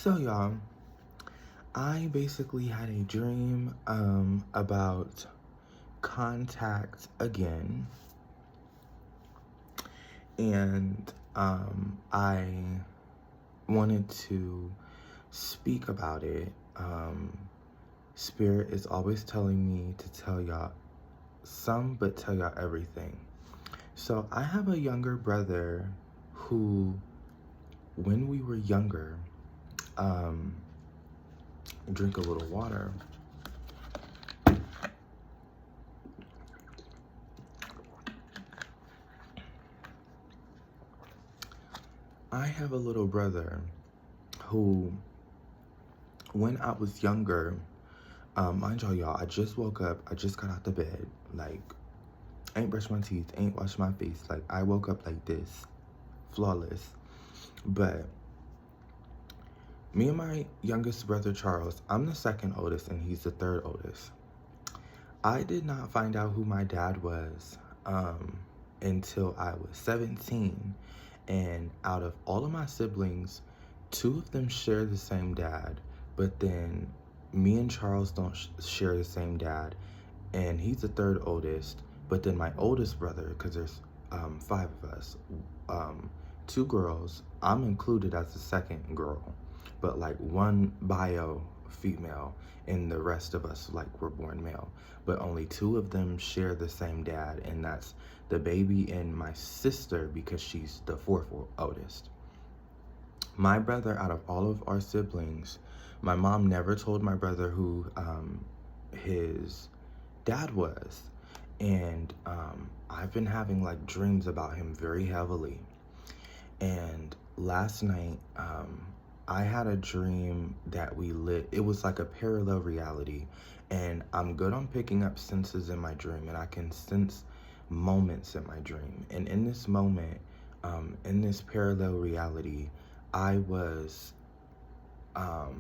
So y'all, I basically had a dream about contact again, and I wanted to speak about it. Spirit is always telling me to tell y'all some, but tell y'all everything. So I have a younger brother who, when we were younger, um, drink a little water. I have a little brother who, when I was younger, mind y'all, I just woke up, I just got out the bed, like, ain't brushed my teeth, ain't washed my face, like, I woke up like this, flawless. But me and my youngest brother, Charles, I'm the second oldest and he's the third oldest. I did not find out who my dad was until I was 17. And out of all of my siblings, two of them share the same dad, but then me and Charles don't share the same dad, and he's the third oldest. But then my oldest brother, because there's five of us, two girls, I'm included as the second girl, but like one bio female, and the rest of us like were born male. But only two of them share the same dad, and that's the baby and my sister, because she's the fourth oldest. My brother, out of all of our siblings, my mom never told my brother who his dad was. And I've been having like dreams about him very heavily. And last night, I had a dream that it was like a parallel reality. And I'm good on picking up senses in my dream, and I can sense moments in my dream. And in this moment, in this parallel reality, I was, I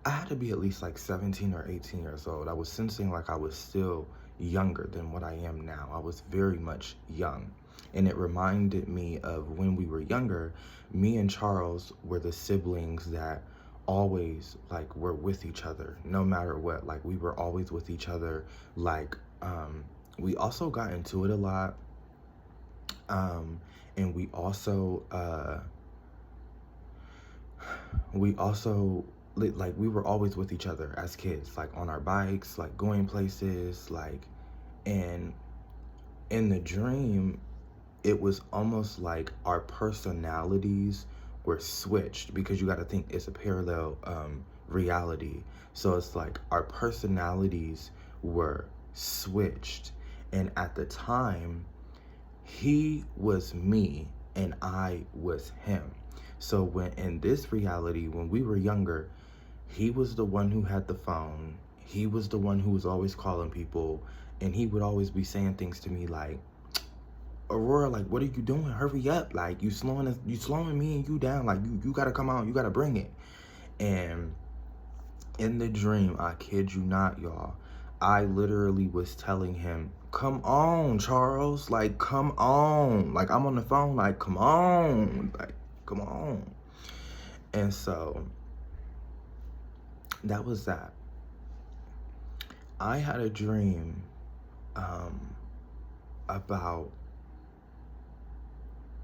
had to be at least like 17 or 18 years old. I was sensing like I was still younger than what I am now. I was very much young. And it reminded me of when we were younger, me and Charles were the siblings that always like were with each other, no matter what. Like we were always with each other. Like we also got into it a lot. And we also like we were always with each other as kids, like on our bikes, like going places, like. And in the dream, it was almost like our personalities were switched, because you got to think it's a parallel reality. So it's like our personalities were switched, and at the time he was me and I was him. So when in this reality, when we were younger, he was the one who had the phone. He was the one who was always calling people, and he would always be saying things to me like, Aurora, like, what are you doing? Hurry up. Like, you slowing me and you down. Like, you gotta come out, you gotta bring it. And in the dream, I kid you not, y'all, I literally was telling him, come on, Charles, like, come on. Like, I'm on the phone, like, come on. Like, come on. And so that was that. I had a dream about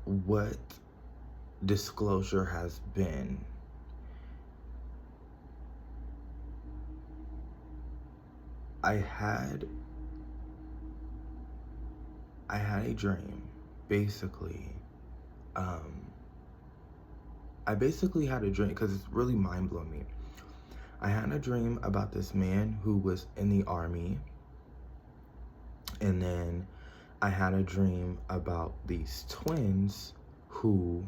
what disclosure has been. I had a dream, basically. I basically had a dream, because it's really mind-blowing me. I had a dream about this man who was in the army, and then I had a dream about these twins who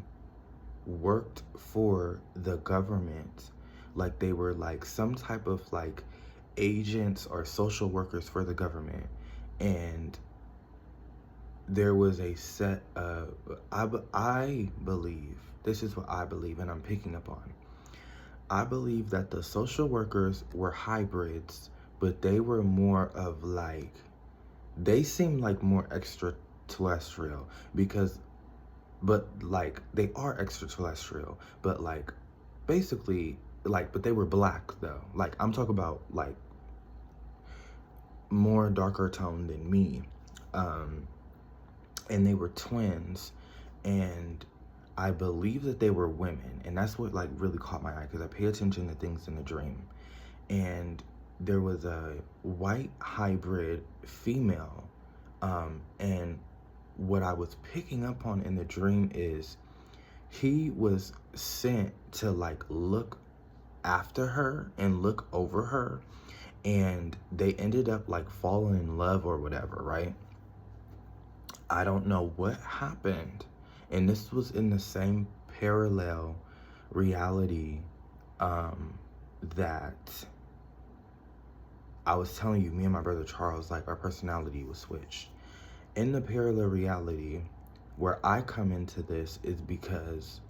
worked for the government, like they were like some type of like agents or social workers for the government. And there was a set of, I believe, this is what I believe and I'm picking up on. I believe that the social workers were hybrids, but they were more of like, they seemed like more extraterrestrial, but like they are extraterrestrial, but like basically, like, but they were black though. Like, I'm talking about like more darker tone than me. Um, and they were twins, and I believe that they were women, and that's what like really caught my eye because I pay attention to things in the dream. And there was a white hybrid female, and what I was picking up on in the dream is he was sent to like look after her and look over her, and they ended up like falling in love or whatever, right? I don't know what happened. And this was in the same parallel reality that I was telling you, me and my brother Charles, like our personality was switched. In the parallel reality where I come into this is because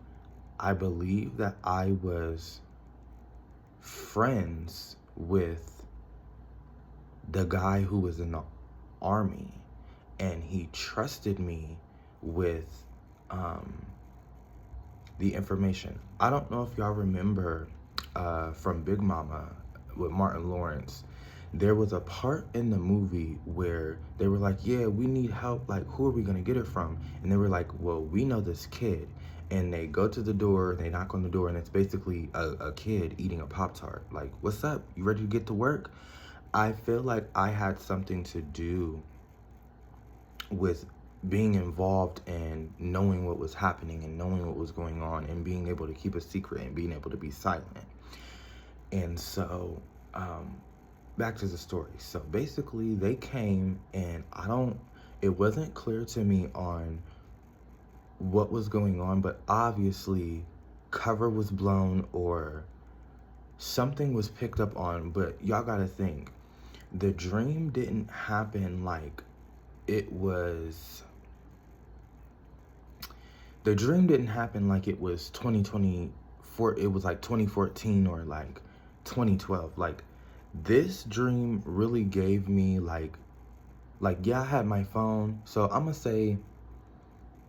I believe that I was friends with the guy who was in the army, and he trusted me with the information. I don't know if y'all remember from Big Mama with Martin Lawrence. There was a part in the movie where they were like, yeah, we need help. Like, who are we going to get it from? And they were like, well, we know this kid. And they go to the door, they knock on the door, and it's basically a kid eating a Pop-Tart. Like, what's up? You ready to get to work? I feel like I had something to do with being involved and knowing what was happening and knowing what was going on and being able to keep a secret and being able to be silent. And so, back to the story. So basically they came, and it wasn't clear to me on what was going on, but obviously cover was blown or something was picked up on. But y'all gotta think, the dream didn't happen like it was, the dream didn't happen like it was 2024, it was like 2014 or like 2012. Like, this dream really gave me like, yeah, I had my phone. So I'm gonna say,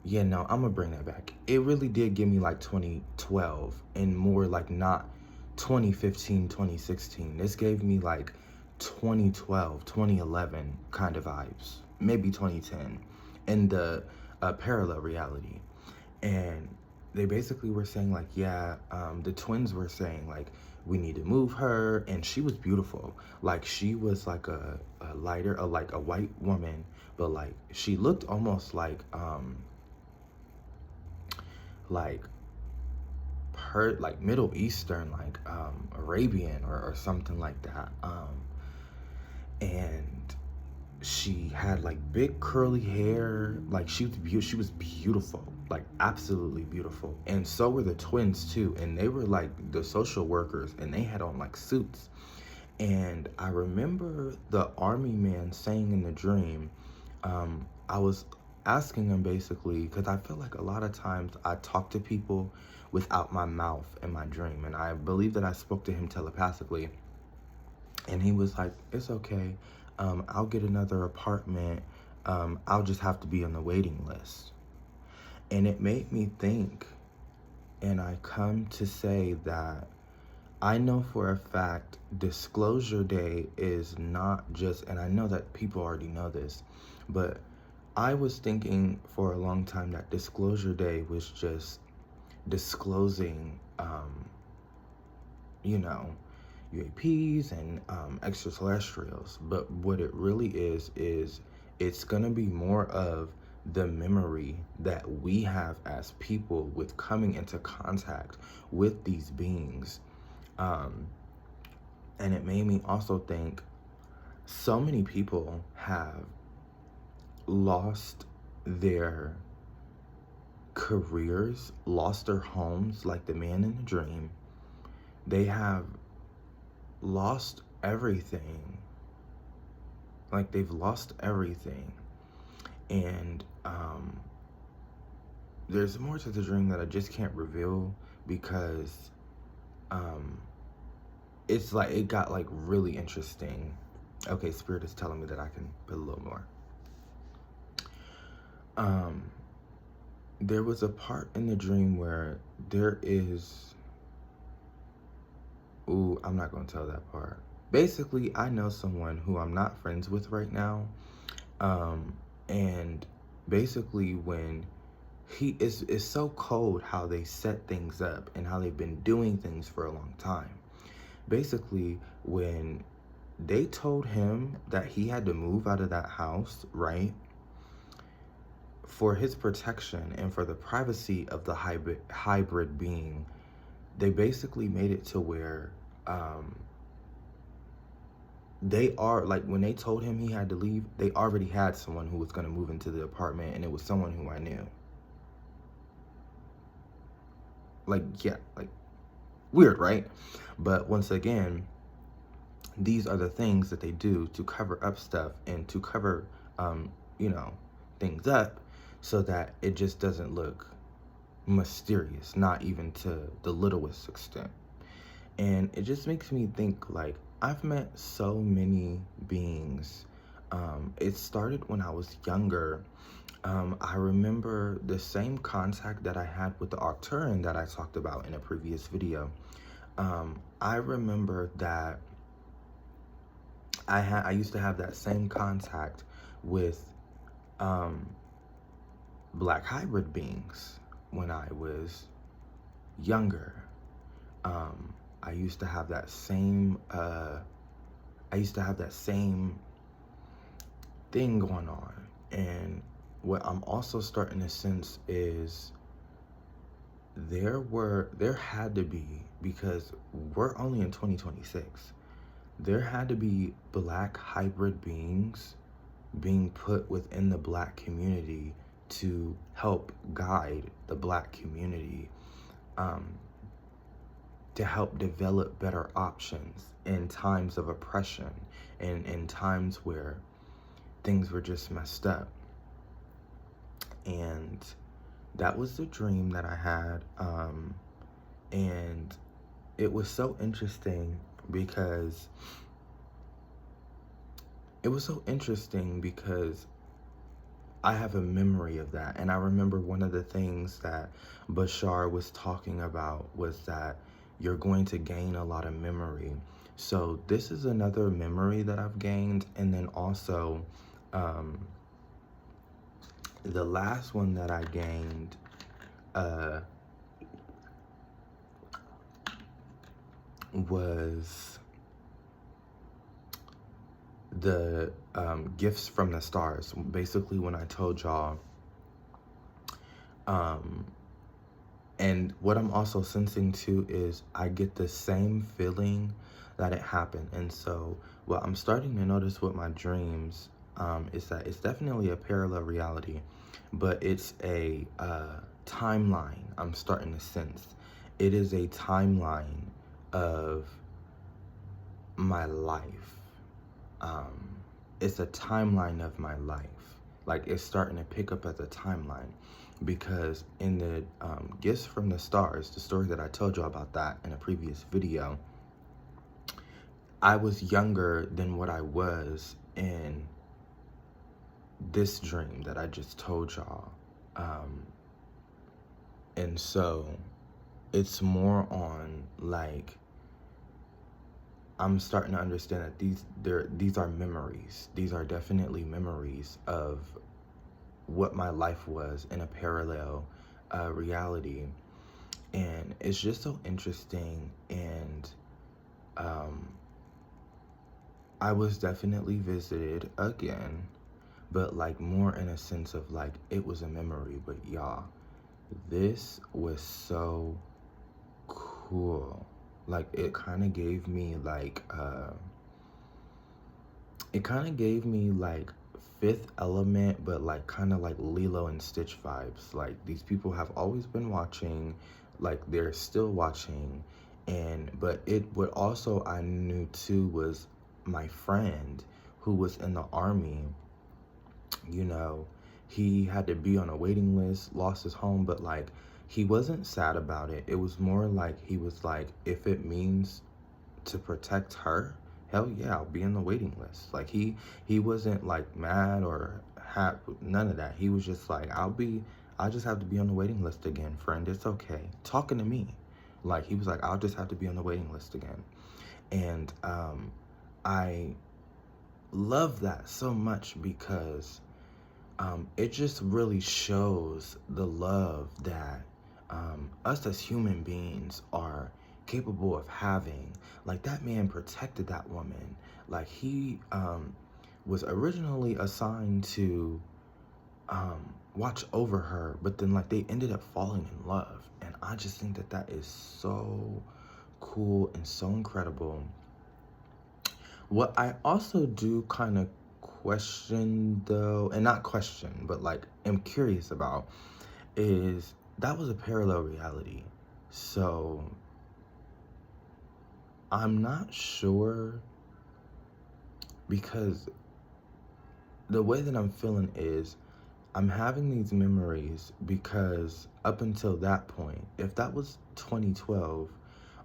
yeah, no, I'm gonna bring that back. It really did give me like 2012 and more like not 2015, 2016. This gave me like 2012, 2011 kind of vibes, maybe 2010, in the parallel reality. And they basically were saying like, yeah, the twins were saying like, we need to move her, and she was beautiful. Like, she was like a lighter, like a white woman, but like she looked almost like like Middle Eastern, like Arabian or something like that. And she had like big curly hair. Like, she was beautiful, like absolutely beautiful. And so were the twins too, and they were like the social workers, and they had on like suits. And I remember the army man saying in the dream, I was asking him basically, because I feel like a lot of times I talk to people without my mouth in my dream, and I believe that I spoke to him telepathically. And he was like, it's okay, I'll get another apartment, I'll just have to be on the waiting list. And it made me think, and I come to say that I know for a fact Disclosure Day is not just, and I know that people already know this, but I was thinking for a long time that Disclosure Day was just disclosing, you know, UAPs and extraterrestrials. But what it really is it's gonna be more of the memory that we have as people with coming into contact with these beings. And it made me also think, so many people have lost their careers, lost their homes, like the man in the dream. They have lost everything. Like, they've lost everything. And there's more to the dream that I just can't reveal, because it's like, it got like really interesting. Okay, Spirit is telling me that I can put a little more. There was a part in the dream where there is I'm not going to tell that part. Basically, I know someone who I'm not friends with right now. And basically when it's so cold how they set things up and how they've been doing things for a long time. Basically, when they told him that he had to move out of that house, right? For his protection and for the privacy of the hybrid being, they basically made it to where they are, like, when they told him he had to leave, they already had someone who was going to move into the apartment, and it was someone who I knew. Like, yeah, like, weird, right? But once again, these are the things that they do to cover up stuff and to cover, you know, things up so that it just doesn't look mysterious, not even to the littlest extent. And it just makes me think, like, I've met so many beings. It started when I was younger. I remember the same contact that I had with the Arcturian that I talked about in a previous video. I remember that I used to have that same contact with black hybrid beings when I was younger. I used to have that same thing going on. And what I'm also starting to sense is there had to be, because we're only in 2026, there had to be black hybrid beings being put within the black community to help guide the black community, to help develop better options in times of oppression and in times where things were just messed up. And that was the dream that I had. And it was so interesting because I have a memory of that. And I remember one of the things that Bashar was talking about was that you're going to gain a lot of memory. So this is another memory that I've gained. And then also, the last one that I gained, was the gifts from the stars. Basically, when I told y'all, and what I'm also sensing too is I get the same feeling that it happened. And so what I'm starting to notice with my dreams is that it's definitely a parallel reality, but it's a timeline I'm starting to sense. It is a timeline of my life. It's a timeline of my life. Like, it's starting to pick up as a timeline, because in the gifts from the stars, the story that I told you about that in a previous video, I was younger than what I was in this dream that I just told y'all. And so it's more on, like, I'm starting to understand that these are memories. These are definitely memories of what my life was in a parallel reality. And it's just so interesting. And I was definitely visited again, but like more in a sense of like it was a memory. But y'all, this was so cool. Like, it kind of gave me like Fifth Element, but like kind of like Lilo and Stitch vibes. Like, these people have always been watching, like they're still watching. And but what also I knew too was my friend who was in the army, you know, he had to be on a waiting list, lost his home, but like he wasn't sad about it. It was more like he was like, if it means to protect her, hell yeah, I'll be in the waiting list. Like, he wasn't like mad or none of that. He was just like, I just have to be on the waiting list again, friend. It's okay. Talking to me. Like, he was like, I'll just have to be on the waiting list again. And I love that so much because it just really shows the love that us as human beings are capable of having. Like, that man protected that woman. Like, he was originally assigned to watch over her, but then like they ended up falling in love. And I just think that that is so cool and so incredible. What I also do kind of question, though, and not question, but like am curious about, is that was a parallel reality. So I'm not sure, because the way that I'm feeling is I'm having these memories because up until that point, if that was 2012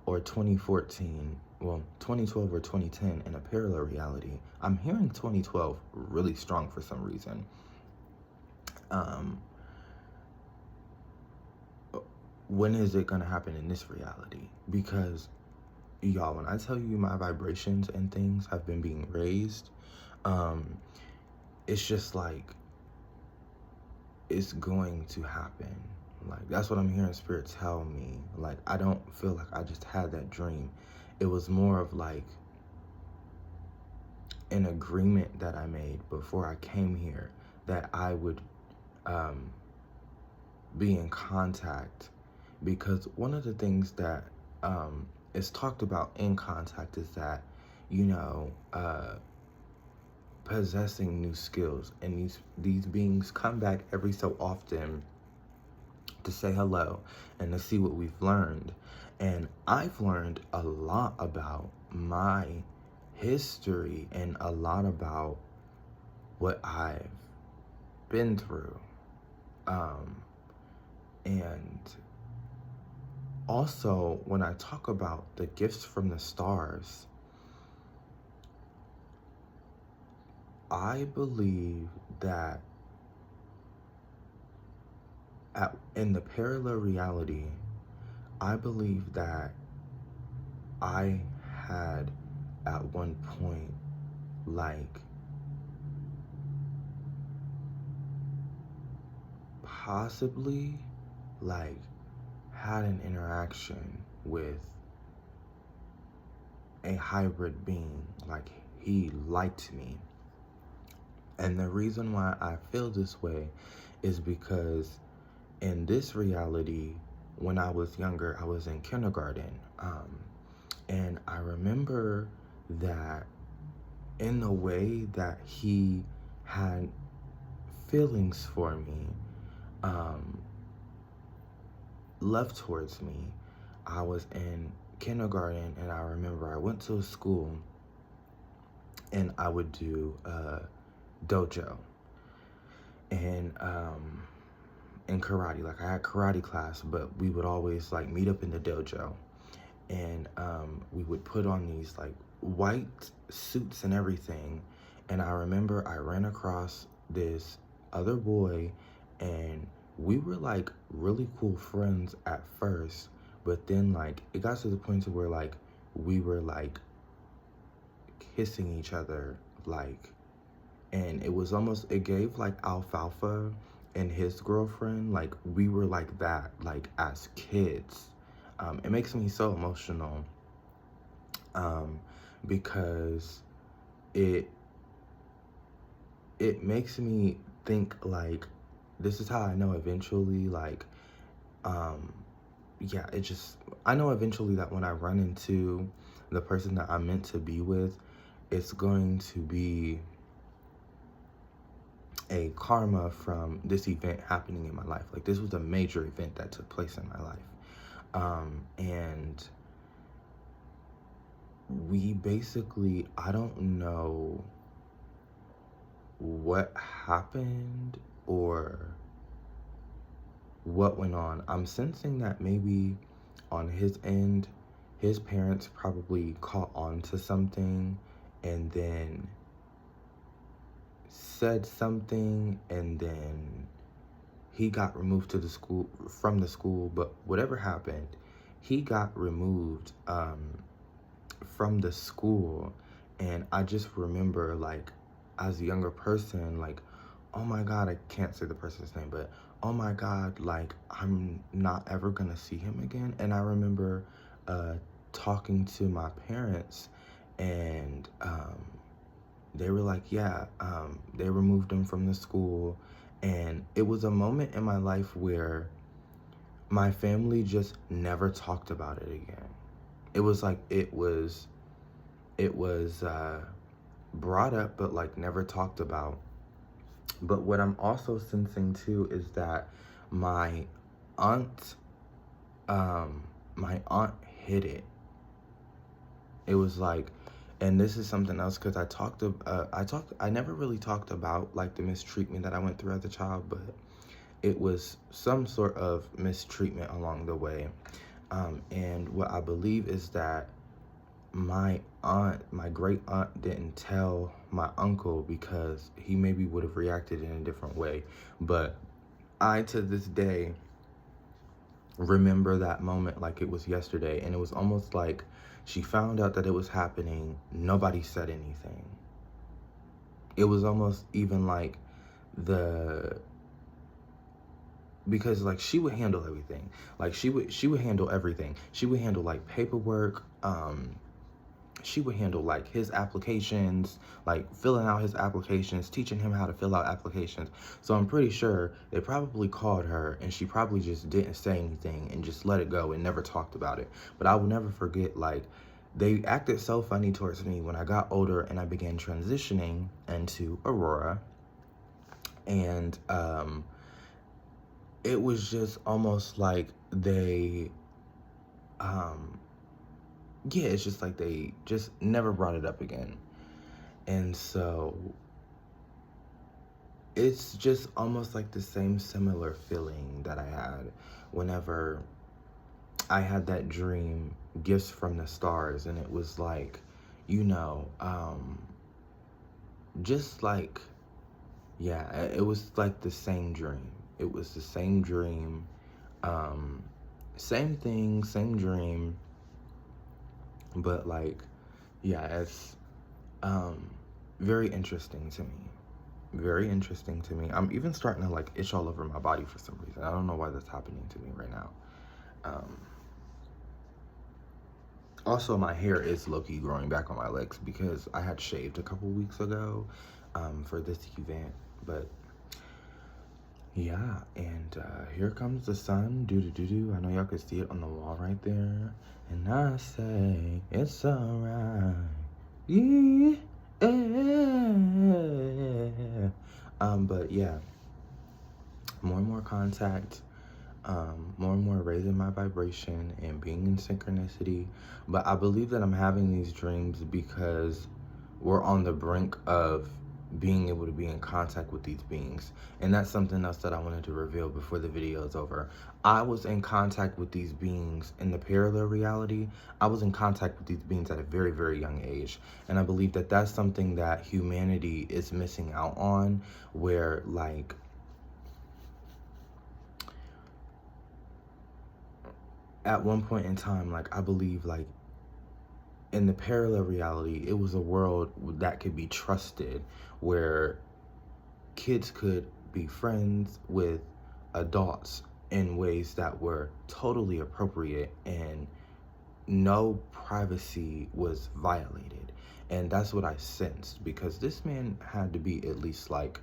or 2014, well, 2012 or 2010 in a parallel reality, I'm hearing 2012 really strong for some reason. When is it gonna happen in this reality? Because y'all, when I tell you my vibrations and things have been being raised, it's just like it's going to happen. Like, that's what I'm hearing Spirit tell me. Like, I don't feel like I just had that dream. It was more of like an agreement that I made before I came here, that I would be in contact. Because one of the things that is talked about in contact is that, you know, possessing new skills, and these beings come back every so often to say hello and to see what we've learned. And I've learned a lot about my history and a lot about what I've been through. And also, when I talk about the gifts from the stars, I believe that in the parallel reality, I believe that I had at one point, like, possibly, like, had an interaction with a hybrid being. Like, he liked me. And the reason why I feel this way is because in this reality, when I was younger, I was in kindergarten. And I remember that in the way that he had feelings for me, love towards me, I was in kindergarten, and I remember I went to a school and I would do dojo and in karate. Like, I had karate class, but we would always like meet up in the dojo, and we would put on these like white suits and everything. And I remember I ran across this other boy, and we were like really cool friends at first, but then like it got to the point to where like we were like kissing each other, like, and it was almost, it gave like Alfalfa and his girlfriend, like we were like that, like as kids. It makes me so emotional because it makes me think like, this is how I know eventually, like, yeah, it just, I know eventually that when I run into the person that I'm meant to be with, it's going to be a karma from this event happening in my life. Like, this was a major event that took place in my life. And we basically, I don't know what happened or what went on. I'm sensing that maybe on his end, his parents probably caught on to something and then said something, and then he got removed to the school, but whatever happened, he got removed from the school, and I just remember, like, as a younger person, like, oh my God, I can't say the person's name, but oh my God, like, I'm not ever gonna see him again. And I remember talking to my parents, and they were like, yeah, they removed him from the school. And it was a moment in my life where my family just never talked about it again. It was like it was brought up, but like never talked about. But what I'm also sensing too is that my aunt, my aunt hid it. It was like, and this is something else, because I never really talked about like the mistreatment that I went through as a child, but it was some sort of mistreatment along the way. And what I believe is that my great aunt didn't tell my uncle because he maybe would have reacted in a different way. But I, to this day, remember that moment like it was yesterday. And it was almost like she found out that it was happening. Nobody said anything. It was almost even like because like she would handle everything. Like she would handle everything. She would handle like paperwork. She would handle like his applications, like filling out his applications, teaching him how to fill out applications. So I'm pretty sure they probably called her and she probably just didn't say anything and just let it go and never talked about it. But I will never forget, like, they acted so funny towards me when I got older and I began transitioning into Aurora. And it was just almost like yeah, it's just like they just never brought it up again. And so it's just almost like the same similar feeling that I had whenever I had that dream, Gifts from the Stars, and it was like, you know, just like, yeah, it was like the same dream. It was the same dream, same thing, same dream. But like, yeah, it's very interesting to me. Very interesting to me. I'm even starting to like itch all over my body for some reason. I don't know why that's happening to me right now. Also, my hair is low-key growing back on my legs because I had shaved a couple weeks ago for this event. But yeah, and here comes the sun. Do. I know y'all can see it on the wall right there. And I say, it's alright. Yeah. But yeah, more and more contact, more and more raising my vibration and being in synchronicity. But I believe that I'm having these dreams because we're on the brink of being able to be in contact with these beings. And that's something else that I wanted to reveal before the video is over. I was in contact with these beings in the parallel reality. I was in contact with these beings at a very, very young age. And I believe that that's something that humanity is missing out on, where like, at one point in time, like, I believe like in the parallel reality, it was a world that could be trusted, where kids could be friends with adults in ways that were totally appropriate and no privacy was violated. And that's what I sensed, because this man had to be at least like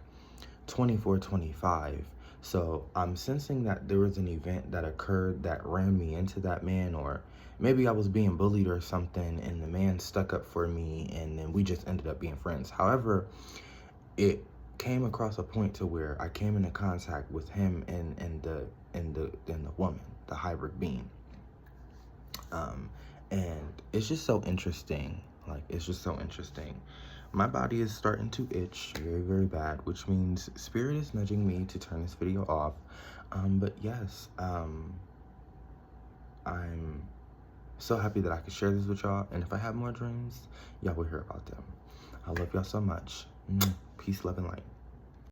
24, 25. So I'm sensing that there was an event that occurred that ran me into that man, or maybe I was being bullied or something and the man stuck up for me and then we just ended up being friends. However, it came across a point to where I came into contact with him and the woman, the hybrid being. And it's just so interesting. Like, it's just so interesting. My body is starting to itch very, very bad, which means Spirit is nudging me to turn this video off. But yes, I'm so happy that I could share this with y'all. And if I have more dreams, y'all will hear about them. I love y'all so much. Peace, love, and light.